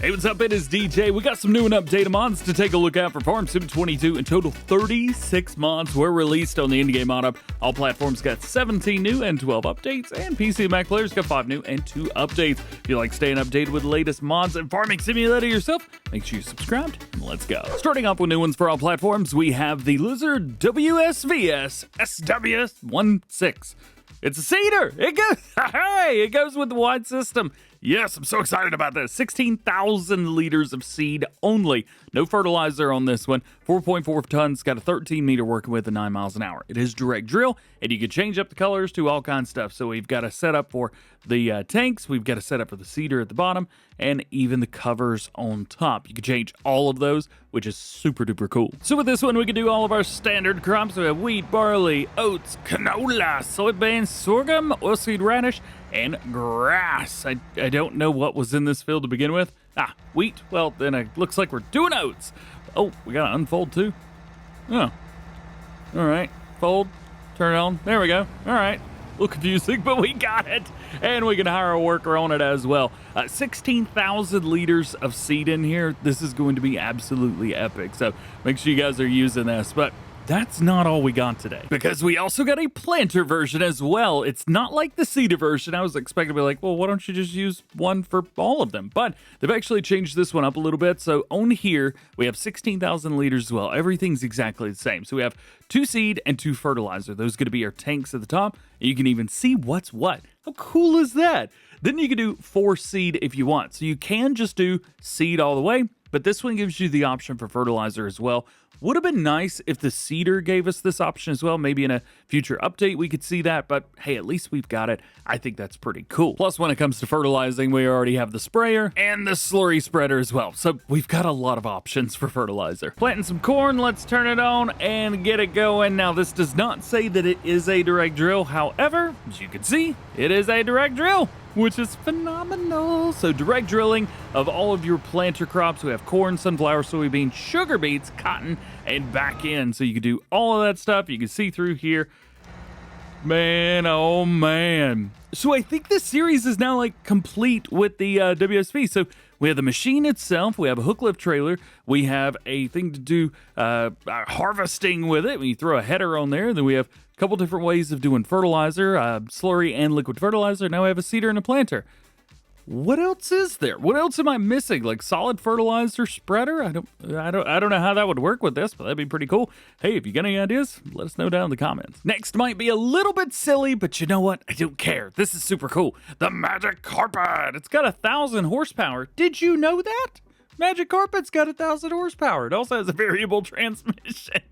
Hey, what's up? It is DJ. We got some new and updated mods to take a look at for Farm Sim 22. In total, 36 mods were released on the in-game mod up. All platforms got 17 new and 12 updates, and PC and Mac players got 5 new and 2 updates. If you like staying updated with the latest mods and farming simulator yourself, make sure you're subscribed, and let's go. Starting off with new ones for all platforms, we have the Lizard WSVS SW16. It's a seeder. It goes with the wide system. Yes, I'm so excited about this. 16,000 liters of seed only. No fertilizer on this one. 4.4 tons, got a 13 meter working with and 9 miles an hour. It is direct drill, and you can change up the colors to all kinds of stuff. So we've got a setup for the tanks, we've got a setup for the seeder at the bottom, and even the covers on top. You can change all of those, which is super duper cool. So with this one, we can do all of our standard crops. We have wheat, barley, oats, canola, soybeans, sorghum, oilseed radish, and grass. I don't know what was in this field to begin with. Wheat. Well, then it looks like we're doing oats. Oh, we gotta unfold too. Oh. All right. Fold. Turn it on. There we go. All right. A little confusing, but we got it. And we can hire a worker on it as well. 16,000 liters of seed in here. This is going to be absolutely epic. So make sure you guys are using this. But that's not all we got today, because we also got a planter version as well. It's not like the seeder version. I was expecting to be like, well, why don't you just use one for all of them? But they've actually changed this one up a little bit. So on here, we have 16,000 liters as well. Everything's exactly the same. So we have 2 seed and 2 fertilizer. Those are going to be our tanks at the top. And you can even see what's what. How cool is that? Then you can do 4 seed if you want. So you can just do seed all the way, but this one gives you the option for fertilizer as well. Would have been nice if the seeder gave us this option as well. Maybe in a future update we could see that, but hey, at least we've got it. I think that's pretty cool. Plus, when it comes to fertilizing, we already have the sprayer and the slurry spreader as well. So we've got a lot of options for fertilizer. Planting some corn, let's turn it on and get it going. Now, this does not say that it is a direct drill. However, as you can see, it is a direct drill, which is phenomenal. So direct drilling of all of your planter crops. We have corn, sunflower, soybean, sugar beets, cotton, and back in. So you can do all of that stuff. You can see through here. Man, oh man. So I think this series is now like complete with the WSV. So we have the machine itself, we have a hook lift trailer, we have a thing to do harvesting with it. When you throw a header on there, then we have a couple different ways of doing fertilizer, slurry and liquid fertilizer. Now we have a seeder and a planter. What else is there? What else am I missing? Like solid fertilizer spreader? I don't know how that would work with this, but that'd be pretty cool. Hey, if you got any ideas, let us know down in the comments. Next might be a little bit silly, but you know what? I don't care. This is super cool. The Magic Carpet. It's got 1,000 horsepower. Did you know that? Magic Carpet's got 1,000 horsepower. It also has a variable transmission.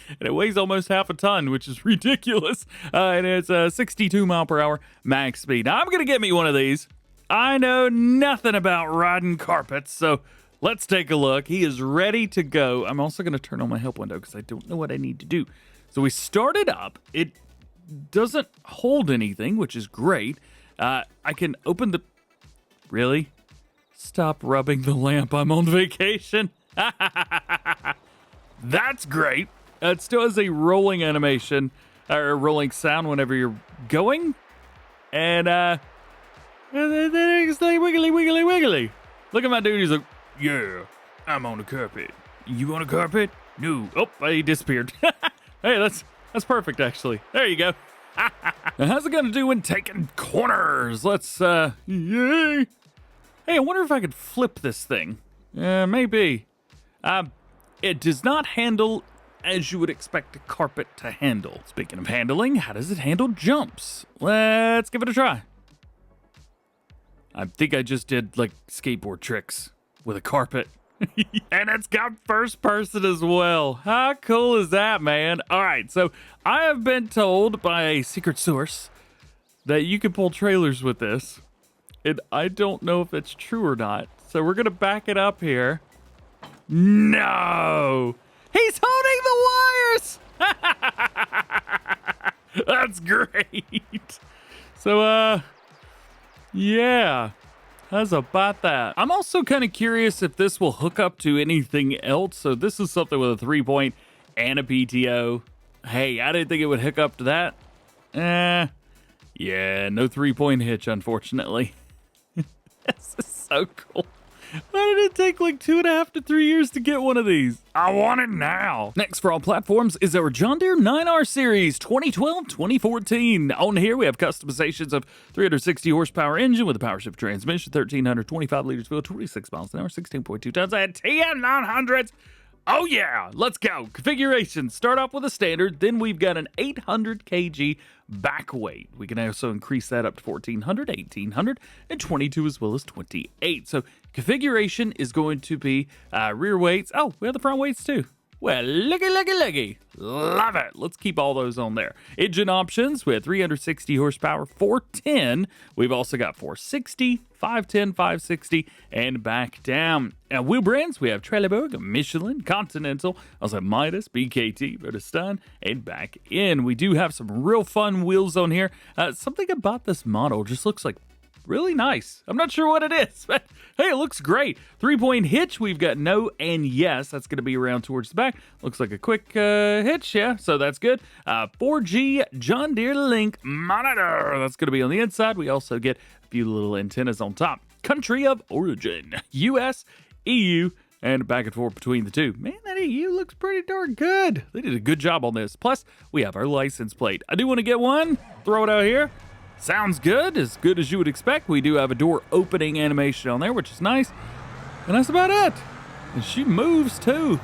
And it weighs almost half a ton, which is ridiculous. And it's a 62 mile per hour max speed. Now, I'm going to get me one of these. I know nothing about riding carpets, so let's take a look. He is ready to go. I'm also going to turn on my help window because I don't know what I need to do. So we started up. It doesn't hold anything, which is great. I can open the... Really? Stop rubbing the lamp. I'm on vacation. That's great. It still has a rolling animation, or a rolling sound whenever you're going. And, it's like wiggly, wiggly, wiggly. Look at my dude. He's like, yeah, I'm on the carpet. You on the carpet? No. Oh, he disappeared. Hey, that's perfect, actually. There you go. Now, how's it going to do when taking corners? Let's, yay. Hey, I wonder if I could flip this thing. Maybe. It does not handle as you would expect a carpet to handle. Speaking of handling, how does it handle jumps? Let's give it a try. I think I just did like skateboard tricks with a carpet. And it's got first person as well. How cool is that, man? All right, so I have been told by a secret source that you can pull trailers with this. And I don't know if it's true or not. So we're going to back it up here. No! He's holding the wires! That's great. So, yeah, how's about that? I'm also kind of curious if this will hook up to anything else. So this is something with a 3-point and a PTO. Hey, I didn't think it would hook up to that. Yeah, no 3-point hitch, unfortunately. This is so cool. Why did it take like 2.5 to 3 years to get one of these? I want it now. Next for all platforms is our John Deere 9R Series 2012-2014. On here we have customizations of 360 horsepower engine with a power shift transmission, 1,325 liters fuel, 26 miles an hour, 16.2 tons, and TM900s. Oh yeah, let's go. Configuration, start off with a standard, then we've got an 800 kg back weight. We can also increase that up to 1,400, 1,800, and 22 as well as 28. So configuration is going to be rear weights. Oh, we have the front weights too. Well, looky. Love it. Let's keep all those on there. Engine options, we have 360 horsepower, 410. We've also got 460, 510, 560, and back down. Now, wheel brands, we have Trelleborg, Michelin, Continental, also Midas, BKT, Väderstad, and back in. We do have some real fun wheels on here. Something about this model just looks like really nice. I'm not sure what it is, but hey, it looks great. 3-point hitch, we've got no and yes. That's going to be around towards the back. Looks like a quick hitch, yeah, so that's good. 4G John Deere Link monitor. That's going to be on the inside. We also get a few little antennas on top. Country of origin, US, EU, and back and forth between the two. Man, that EU looks pretty darn good. They did a good job on this. Plus, we have our license plate. I do want to get one. Throw it out here. Sounds good as you would expect. We do have a door opening animation on there, which is nice. And that's about it. And she moves too.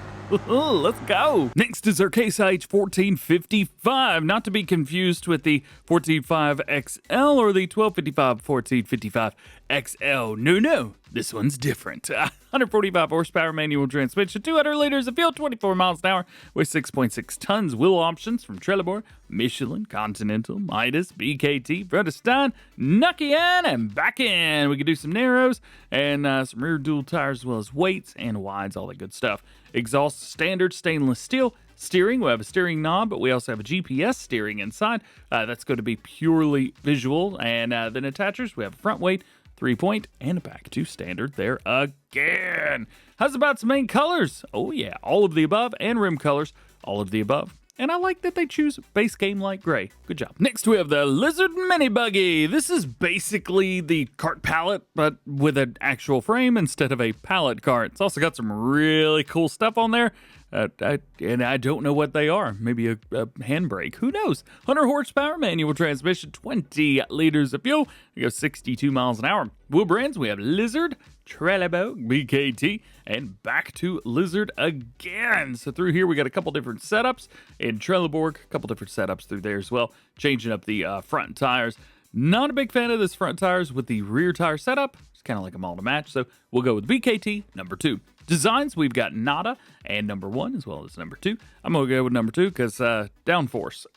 Let's go. Next is our Case IH 1455, not to be confused with the 145 XL or the 1255 1455 XL. No, this one's different. 145 horsepower manual transmission, 200 liters of fuel, 24 miles an hour with 6.6 tons. Wheel options from Trelleborg, Michelin, Continental, Midas, BKT, Väderstad, Nucky in and back in. We can do some narrows and some rear dual tires as well as weights and wides, all that good stuff. Exhaust standard stainless steel. Steering, we have a steering knob, but we also have a GPS steering inside. That's going to be purely visual. And then attachers, we have a front weight, 3-point, and a back to standard there again. How's about some main colors? Oh yeah, all of the above, and rim colors, all of the above. And I like that they choose base game light gray. Good job. Next, we have the Lizard Mini Buggy. This is basically the cart pallet, but with an actual frame instead of a pallet cart. It's also got some really cool stuff on there. And I don't know what they are. Maybe a handbrake. Who knows? 100 horsepower, manual transmission, 20 liters of fuel. We go 62 miles an hour. Wheel brands, we have Lizard, Trelleborg, BKT, and back to Lizard again. So through here, we got a couple different setups. In Trelleborg, a couple different setups through there as well. Changing up the front tires. Not a big fan of this front tires with the rear tire setup. It's kind of like them all to match. So we'll go with BKT, number 2. Designs, we've got Nada and number 1 as well as number 2. I'm going to go with number 2 because downforce.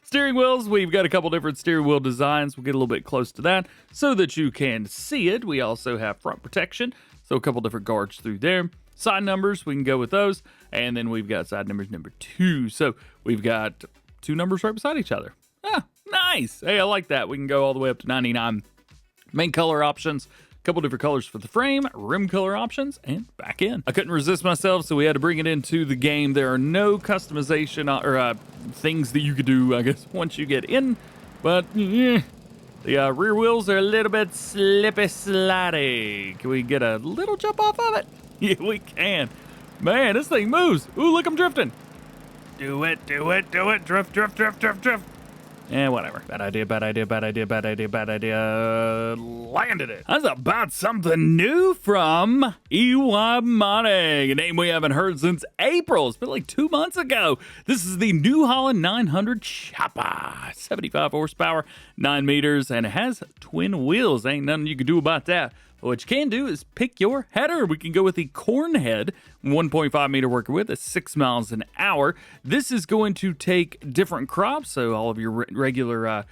Steering wheels, we've got a couple different steering wheel designs. We'll get a little bit close to that so that you can see it. We also have front protection, so a couple different guards through there. Side numbers, we can go with those. And then we've got side numbers number 2. So we've got 2 numbers right beside each other. Ah, nice. Hey, I like that. We can go all the way up to 99. Main color options. Couple different colors for the frame, rim color options, and back in. I couldn't resist myself, so we had to bring it into the game. There are no customization or things that you could do, I guess, once you get in. But the rear wheels are a little bit slippy slidey. Can we get a little jump off of it? Yeah, we can. Man, this thing moves. Ooh, look, I'm drifting. Do it. Drift. Whatever. Bad idea. Landed it. That's about something new from EuroMark, a name we haven't heard since April. It's been like 2 months ago. This is the New Holland 900 Chopper. 75 horsepower, 9 meters, and it has twin wheels. Ain't nothing you can do about that. What you can do is pick your header. We can go with the corn head, 1.5 meter worker width at 6 miles an hour. This is going to take different crops, so all of your regular,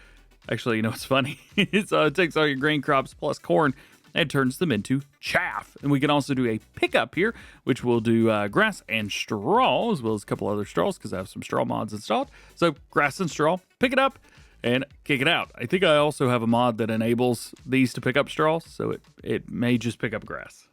actually, you know what's funny? It takes all your grain crops plus corn and turns them into chaff. And we can also do a pickup here, which will do grass and straw, as well as a couple other straws, because I have some straw mods installed. So grass and straw, pick it up and kick it out. I think I also have a mod that enables these to pick up straws, so it may just pick up grass.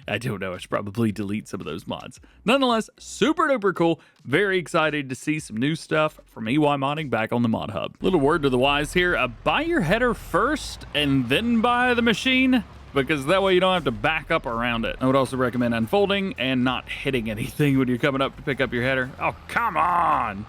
I don't know. I should probably delete some of those mods. Nonetheless, super duper cool. Very excited to see some new stuff from EY Modding back on the Mod Hub. Little word to the wise here. Buy your header first and then buy the machine. because that way you don't have to back up around it. I would also recommend unfolding and not hitting anything when you're coming up to pick up your header. Oh, come on.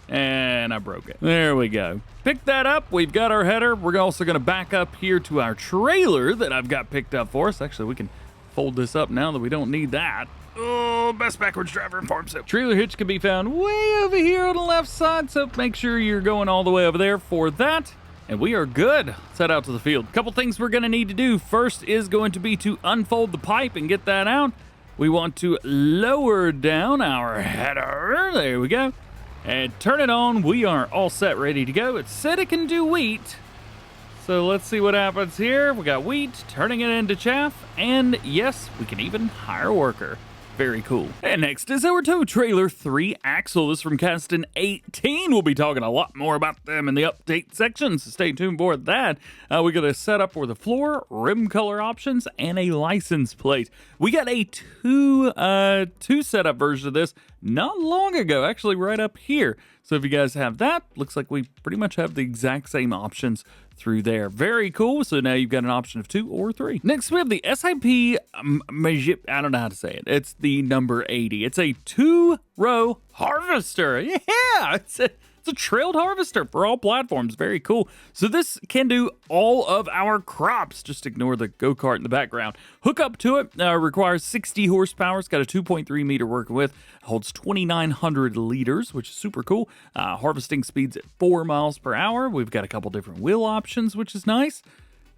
And I broke it. There we go. Pick that up. We've got our header. We're also going to back up here to our trailer that I've got picked up for us. Actually, we can fold this up now that we don't need that. Oh, best backwards driver in farm sim. Trailer hitch can be found way over here on the left side, so make sure you're going all the way over there for that. And we are good. Let's head out to the field. Couple things we're going to need to do. First is going to be to unfold the pipe and get that out. We want to lower down our header. There we go. And turn it on. We are all set, ready to go. It said it can do wheat. So let's see what happens here. We got wheat, turning it into chaff, and yes, we can even hire a worker. Very cool. And next is our tow trailer 3-axle. This is from Caston 18. We'll be talking a lot more about them in the update section, so stay tuned for that. We got a setup for the floor, rim color options, and a license plate. We got a two setup version of this not long ago, actually right up here. So if you guys have that, looks like we pretty much have the exact same options through there. Very cool. So now you've got an option of 2 or 3. Next, we have the SIP Majevica. I don't know how to say it. It's the number 80. It's a 2-row harvester. Yeah, it's a trailed harvester for all platforms. Very cool. So this can do all of our crops. Just ignore the go-kart in the background. Hook up to it. Requires 60 horsepower. It's got a 2.3 meter working width. Holds 2,900 liters, which is super cool. Harvesting speeds at 4 miles per hour. We've got a couple different wheel options, which is nice.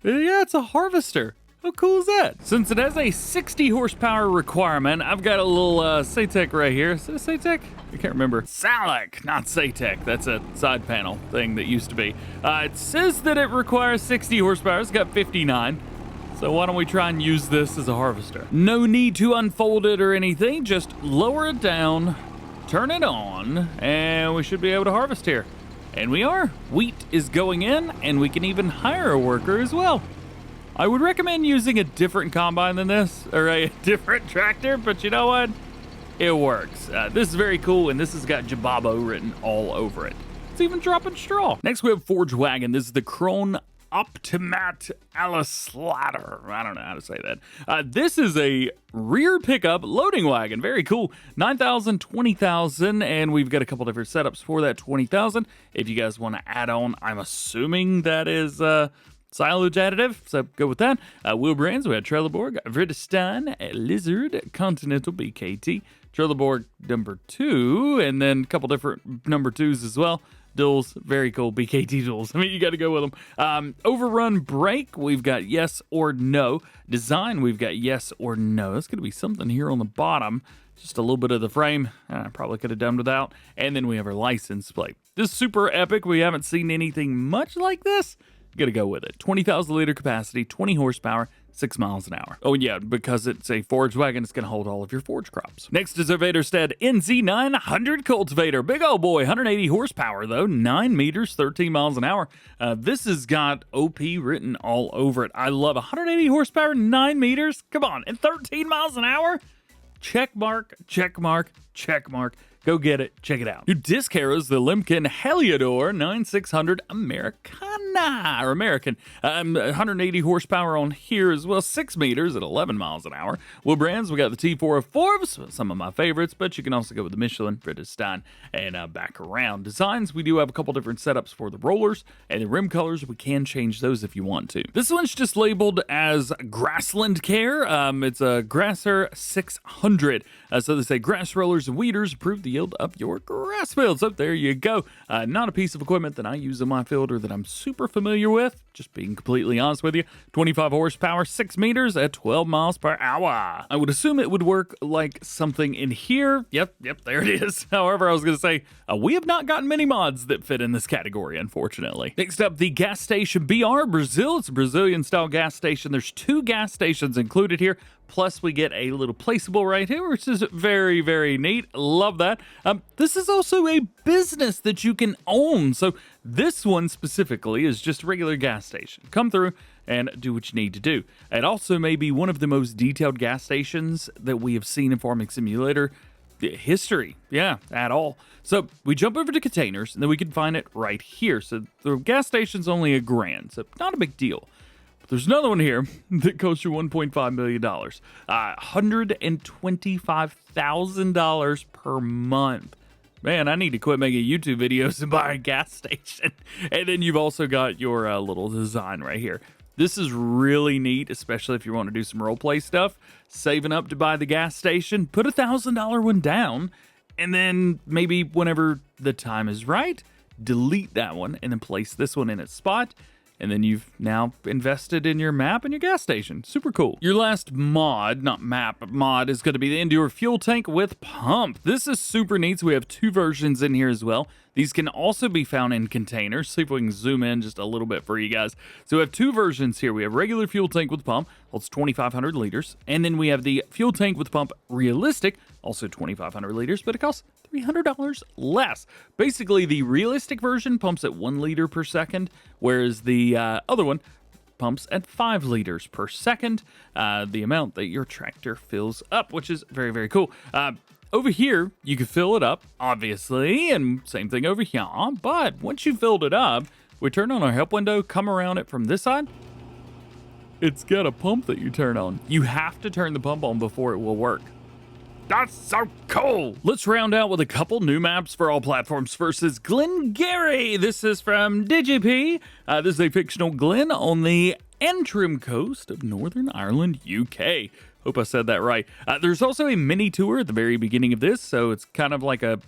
Yeah, it's a harvester. How cool is that? Since it has a 60 horsepower requirement, I've got a little Satec right here. Is it a Satec? I can't remember. Salek, not Satec. That's a side panel thing that used to be. It says that it requires 60 horsepower. It's got 59. So why don't we try and use this as a harvester? No need to unfold it or anything. Just lower it down, turn it on, and we should be able to harvest here. And we are. Wheat is going in, and we can even hire a worker as well. I would recommend using a different combine than this, or a different tractor, but you know what? It works. This is very cool, and this has got Jababo written all over it. It's even dropping straw. Next, we have Forge Wagon. This is the Krone Optimat Alleslader. I don't know how to say that. This is a rear pickup loading wagon. Very cool. 9,000, 20,000, and we've got a couple different setups for that 20,000. If you guys want to add on, I'm assuming that is silage additive, so go with that. Wheel brands, we had Trelleborg, Väderstad, Lizard, Continental BKT, Trelleborg number 2, and then a couple different number 2s as well. Duals, very cool, BKT duals. I mean, you got to go with them. Overrun brake, we've got yes or no. Design, we've got yes or no. That's going to be something here on the bottom. Just a little bit of the frame. I probably could have done without. And then we have our license plate. This is super epic. We haven't seen anything much like this. Gotta go with it. 20,000 liter capacity, 20 horsepower, 6 miles an hour. Oh yeah, because it's a forage wagon, it's gonna hold all of your forage crops. Next is our Väderstad NZ900 cultivator. Big old boy, 180 horsepower though, 9 meters, 13 miles an hour. This has got OP written all over it. I love 180 horsepower, 9 meters. Come on, and 13 miles an hour? Check mark, check mark, check mark. Go get it. Check it out. New disc arrows, the Lemken Heliodor 9600 Americana, or American. 180 horsepower on here as well. 6 meters at 11 miles an hour. Wheel brands, we got the T404s, some of my favorites, but you can also go with the Michelin, Väderstad, and back around. Designs, we do have a couple different setups for the rollers, and the rim colors, we can change those if you want to. This one's just labeled as Grassland Care. It's a Graser 600. So they say grass rollers and weeders improve the yield of your grass field. So there you go. Not a piece of equipment that I use in my field or that I'm super familiar with. Just being completely honest with you. 25 horsepower, 6 meters at 12 miles per hour. I would assume it would work like something in here. Yep, there it is. However, I was going to say, we have not gotten many mods that fit in this category, unfortunately. Next up, the gas station BR Brazil. It's a Brazilian style gas station. There's 2 gas stations included here. Plus, we get a little placeable right here, which is very, very neat. Love that. This is also a business that you can own. So this one specifically is just a regular gas station. Come through and do what you need to do. It also may be one of the most detailed gas stations that we have seen in Farming Simulator history. Yeah, at all. So we jump over to containers, and then we can find it right here. So the gas station's only $1,000, so not a big deal. there's another one here that costs you $1.5 million. $125,000 per month. Man, I need to quit making YouTube videos and buy a gas station. And then you've also got your little design right here. This is really neat, especially if you want to do some roleplay stuff. Saving up to buy the gas station, put a $1,000 one down, and then maybe whenever the time is right, delete that one and then place this one in its spot. And then you've now invested in your map and your gas station. Super cool. Your last mod, not map, but mod, is going to be the Endure fuel tank with pump. This is super neat. So we have 2 versions in here as well. These can also be found in containers. See if we can zoom in just a little bit for you guys. So we have 2 versions here. We have regular fuel tank with pump, holds 2,500 liters. And then we have the fuel tank with pump realistic, also 2,500 liters, but it costs $300 less. Basically, the realistic version pumps at 1 liter per second, whereas the other one pumps at 5 liters per second, the amount that your tractor fills up, which is very, very cool. Over here, you can fill it up, obviously, and same thing over here, but once you filled it up, we turn on our help window, come around it from this side, it's got a pump that you turn on. You have to turn the pump on before it will work. That's so cool. Let's round out with a couple new maps for all platforms. First is Glengarry. This is from DjGoHam. This is a fictional glen on the Antrim coast of Northern Ireland, UK. Hope I said that right. There's also a mini tour at the very beginning of this, so it's kind of like a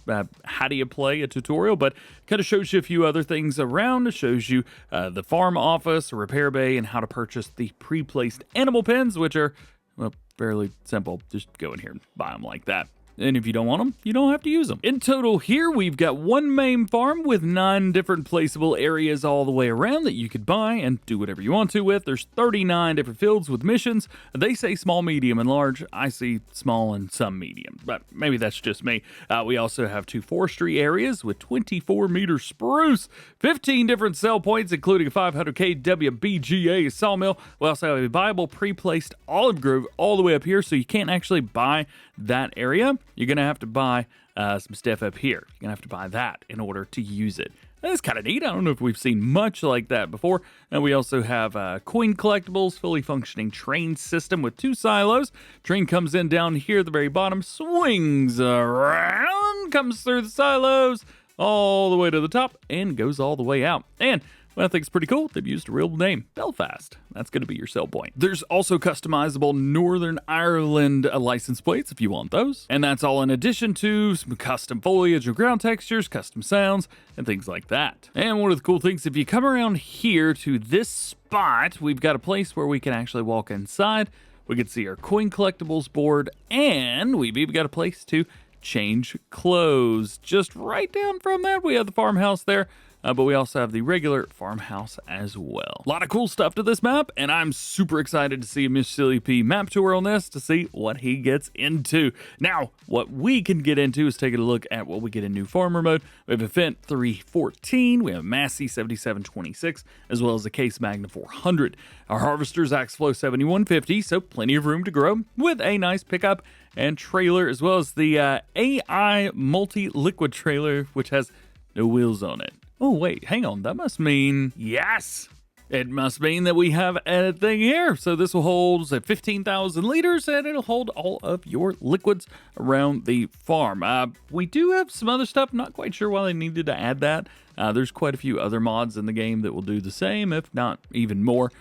how do you play a tutorial, but kind of shows you a few other things around. It shows you the farm office, a repair bay, and how to purchase the pre-placed animal pens, which are, well, fairly simple. Just go in here and buy them like that. And if you don't want them, you don't have to use them. In total here, we've got 1 main farm with 9 different placeable areas all the way around that you could buy and do whatever you want to with. There's 39 different fields with missions. They say small, medium, and large. I see small and some medium, but maybe that's just me. We also have 2 forestry areas with 24-meter spruce, 15 different sell points, including a 500 kW BGA sawmill. We also have a viable pre-placed olive grove all the way up here, so you can't actually buy that area. You're going to have to buy some stuff up here. You're going to have to buy that in order to use it. That's kind of neat. I don't know if we've seen much like that before. And we also have coin collectibles, fully functioning train system with 2 silos. Train comes in down here at the very bottom, swings around, comes through the silos all the way to the top, and goes all the way out. And well, I think it's pretty cool. They've used a real name, Belfast. That's going to be your sell point. There's also customizable Northern Ireland license plates if you want those. And that's all in addition to some custom foliage and ground textures, custom sounds, and things like that. And one of the cool things, if you come around here to this spot, we've got a place where we can actually walk inside. We can see our coin collectibles board, and we've even got a place to change clothes. Just right down from that, we have the farmhouse there. But we also have the regular farmhouse as well. A lot of cool stuff to this map, and I'm super excited to see Miss Silly P map tour on this to see what he gets into. Now, what we can get into is taking a look at what we get in new farmer mode. We have a Fendt 314, we have a Massey 7726, as well as a Case Magna 400. Our harvester's Axflow 7150, so plenty of room to grow with a nice pickup and trailer, as well as the AI multi-liquid trailer, which has no wheels on it. Oh, wait, hang on. That must mean, yes, it must mean that we have a thing here. So this will hold, say, 15,000 liters, and it'll hold all of your liquids around the farm. We do have some other stuff. Not quite sure why they needed to add that. There's quite a few other mods in the game that will do the same, if not even more.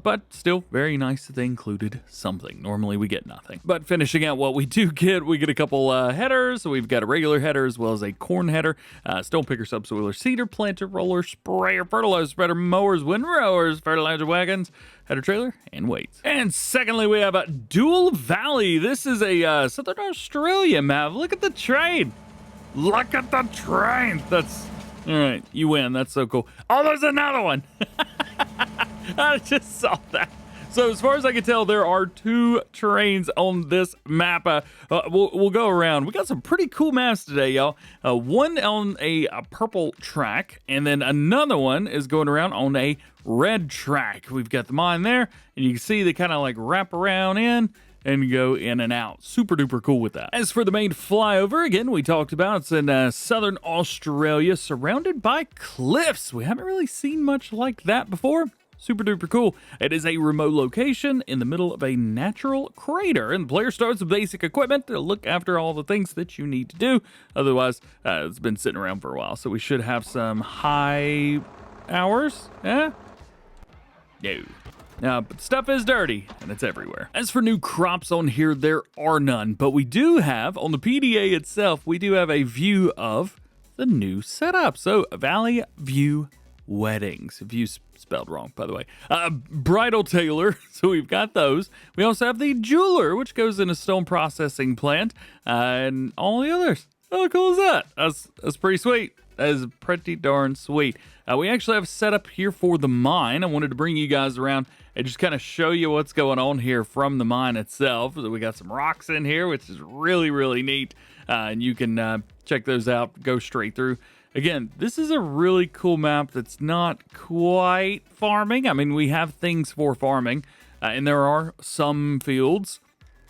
But still very nice that they included something. Normally we get nothing. But finishing out what we do get, we get a couple headers. So we've got a regular header as well as a corn header, stone picker, subsoiler, seeder, planter, roller, sprayer, fertilizer spreader, mowers, windrowers, fertilizer wagons, header trailer, and weights. And secondly, we have a Dual Valley. This is a Southern Australia map. Look at the train. Look at the train. That's, all right, you win. That's so cool. Oh, there's another one. I just saw that. So as far as I can tell, there are 2 terrains on this map. We'll go around. We got some pretty cool maps today, y'all. One on a purple track, and then another one is going around on a red track. We've got the mine there, and you can see they kind of like wrap around in and go in and out. Super duper cool with that. As for the main flyover, again, we talked about, it's in Southern Australia, surrounded by cliffs. We haven't really seen much like that before. super duper cool. It is a remote location in the middle of a natural crater, and the player starts with basic equipment to look after all the things that you need to do. Otherwise, it's been sitting around for a while, so we should have some high hours. No. But stuff is dirty, and it's everywhere. As for new crops on here, there are none, but we do have, on the PDA itself, we do have a view of the new setup. So, Valley View Weddings. View spelled wrong, by the way. Bridal tailor, so we've got those. We also have the jeweler, which goes in a stone processing plant, and all the others. How cool is that? That's pretty sweet. That is pretty darn sweet. We actually have a setup here for the mine. I wanted to bring you guys around and just kind of show you what's going on here from the mine itself. So we got some rocks in here, which is really, really neat. And you can check those out, go straight through. Again, this is a really cool map that's not quite farming. I mean, we have things for farming, and there are some fields,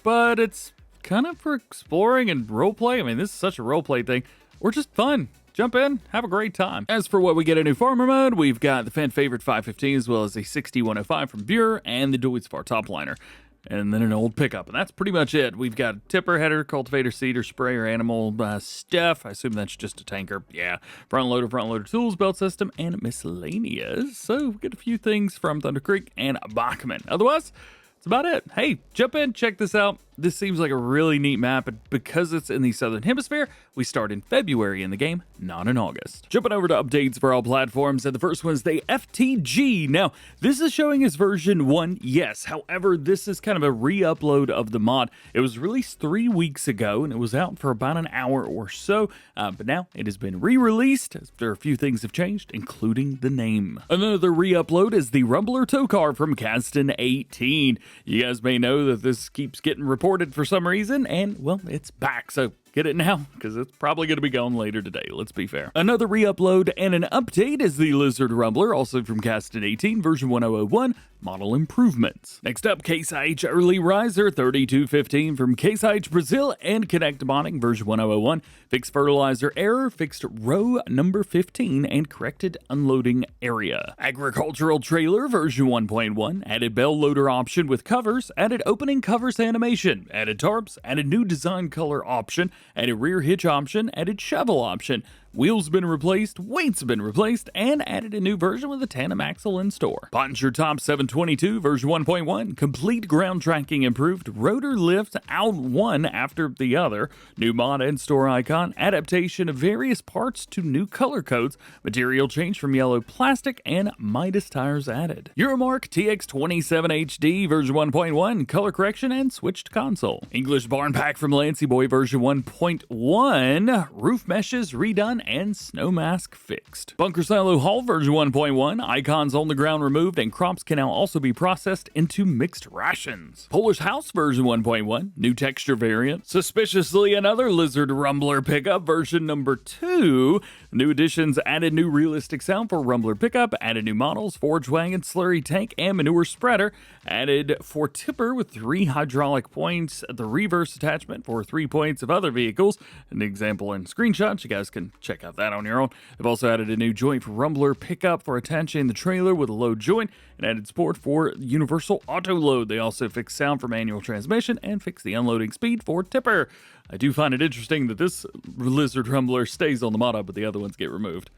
but it's kind of for exploring and roleplay. I mean, this is such a roleplay thing, or just fun. Jump in, have a great time. As for what we get in new farmer mode, we've got the fan favorite 515 as well as a 6105 from Deere and the WSVS Topliner. And then an old pickup, and that's pretty much it. We've got tipper, header, cultivator, seeder, sprayer, animal stuff. I assume that's just a tanker. Yeah, front loader tools, belt system, and miscellaneous. So we get a few things from Thunder Creek and Bachman. Otherwise, that's about it. Hey, jump in, check this out. This seems like a really neat map, and because it's in the Southern Hemisphere, we start in February in the game, not in August. Jumping over to updates for all platforms, and the first one is the FTG. Now, this is showing as version 1, yes. However, this is kind of a re-upload of the mod. It was released 3 weeks ago, and it was out for about an hour or so, but now it has been re-released. There are a few things have changed, including the name. Another re-upload is the Rumbler tow car from Caston 18. You guys may know that this keeps getting reported for some reason, and, well, it's back, so get it now, because it's probably going to be gone later today, let's be fair. Another re-upload and an update is the Lizard Rumbler, also from Caston 18, version 1001, model improvements. Next up, Case IH Early Riser 3215 from Case IH Brazil and Connect Modding, version 1001, fixed fertilizer error, fixed row number 15, and corrected unloading area. Agricultural Trailer, version 1.1, added bell loader option with covers, added opening covers animation, added tarps, added new design color option, added rear hitch option, added shovel option, wheels been replaced, weights been replaced, and added a new version with a tandem axle in store. Pottinger Top 722 version 1.1, complete ground tracking improved, rotor lift out one after the other, new mod and store icon, adaptation of various parts to new color codes, material change from yellow plastic, and Midas tires added. EuroMark TX27HD version 1.1, color correction and switched console. English Barn Pack from Lancy Boy version 1.1, roof meshes redone and snow mask fixed. Bunker Silo Haul version 1.1, icons on the ground removed, and crops can now also be processed into mixed rations. Polish House version 1.1, new texture variant. Suspiciously another Lizard Rumbler pickup version number 2. New additions added new realistic sound for Rumbler pickup, added new models, forage wagon, slurry tank, and manure spreader, added for tipper with 3 hydraulic points, the reverse attachment for 3 points of other vehicles, an example and screenshots, you guys can check out that on your own. They've also added a new joint for Rumbler pickup for attaching the trailer with a load joint, and added support for universal auto load. They also fixed sound for manual transmission and fixed the unloading speed for tipper. I do find it interesting that this Lizard Rumbler stays on the mod, but the other ones get removed.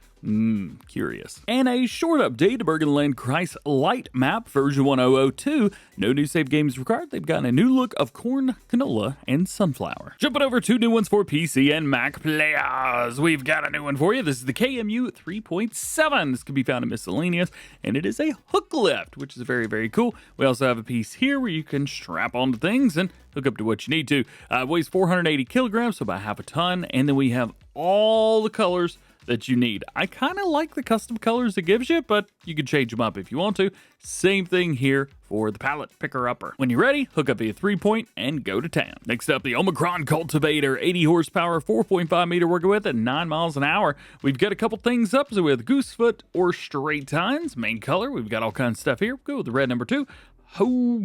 Curious. And a short update to Burgenlandkreis Light map version 1002. No new save games required. They've gotten a new look of corn, canola, and sunflower. Jumping over 2 new ones for PC and Mac players. We've got a new one for you. This is the KMU 3.7. This can be found in miscellaneous, and it is a hook lift, which is very, very cool. We also have a piece here where you can strap onto things and hook up to what you need to. Weighs 480 kilograms, so about half a ton, and then we have all the colors that you need. I kind of like the custom colors it gives you, but you can change them up if you want to. Same thing here for the pallet picker-upper. When you're ready, hook up a 3-point and go to town. Next up, the Omikron Cultivator, 80 horsepower, 4.5 meter working width at 9 miles an hour. We've got a couple things up, so with goosefoot or straight tines. Main color, we've got all kinds of stuff here. Go with the red number 2.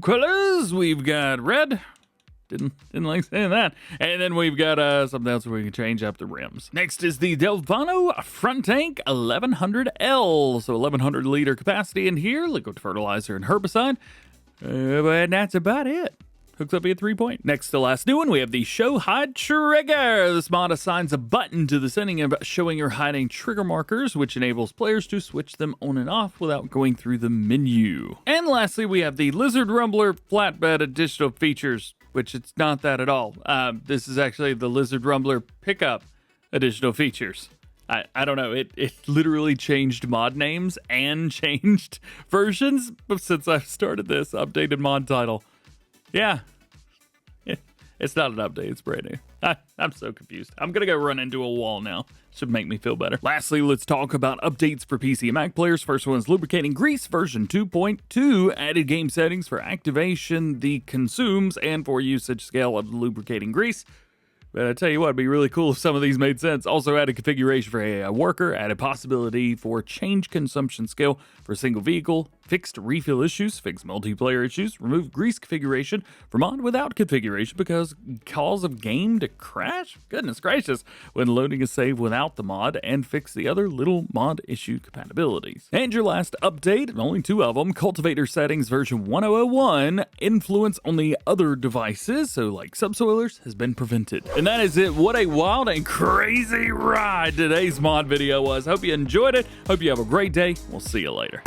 Colors, we've got red, Didn't like saying that. And then we've got something else where we can change up the rims. Next is the Delvano Fronttank 1100L. So 1100 liter capacity in here, liquid fertilizer and herbicide. But that's about it. Hooks up at 3-point. Next to last new one, we have the Show Hide Trigger. This mod assigns a button to the setting of showing or hiding trigger markers, which enables players to switch them on and off without going through the menu. And lastly, we have the Lizard Rumbler Flatbed additional features, which it's not that at all. This is actually the Lizard Rumbler Pickup additional features. I don't know. It literally changed mod names and changed versions since I've started this updated mod title. Yeah, it's not an update. It's brand new. I'm so confused. I'm going to go run into a wall now. Should make me feel better. Lastly, let's talk about updates for PC and Mac players. First one is Lubricating Grease version 2.2. Added game settings for activation, the consumes, and for usage scale of lubricating grease. But I tell you what, it'd be really cool if some of these made sense. Also added configuration for AI worker, added possibility for change consumption scale for single vehicle, fixed refill issues, fixed multiplayer issues, remove grease configuration for mod without configuration because cause of game to crash? Goodness gracious, when loading a save without the mod, and fix the other little mod issue compatibilities. And your last update, only 2 of them, Cultivator Settings version 1001, influence on the other devices, so like subsoilers, has been prevented. And that is it. What a wild and crazy ride today's mod video was. Hope you enjoyed it. Hope you have a great day. We'll see you later.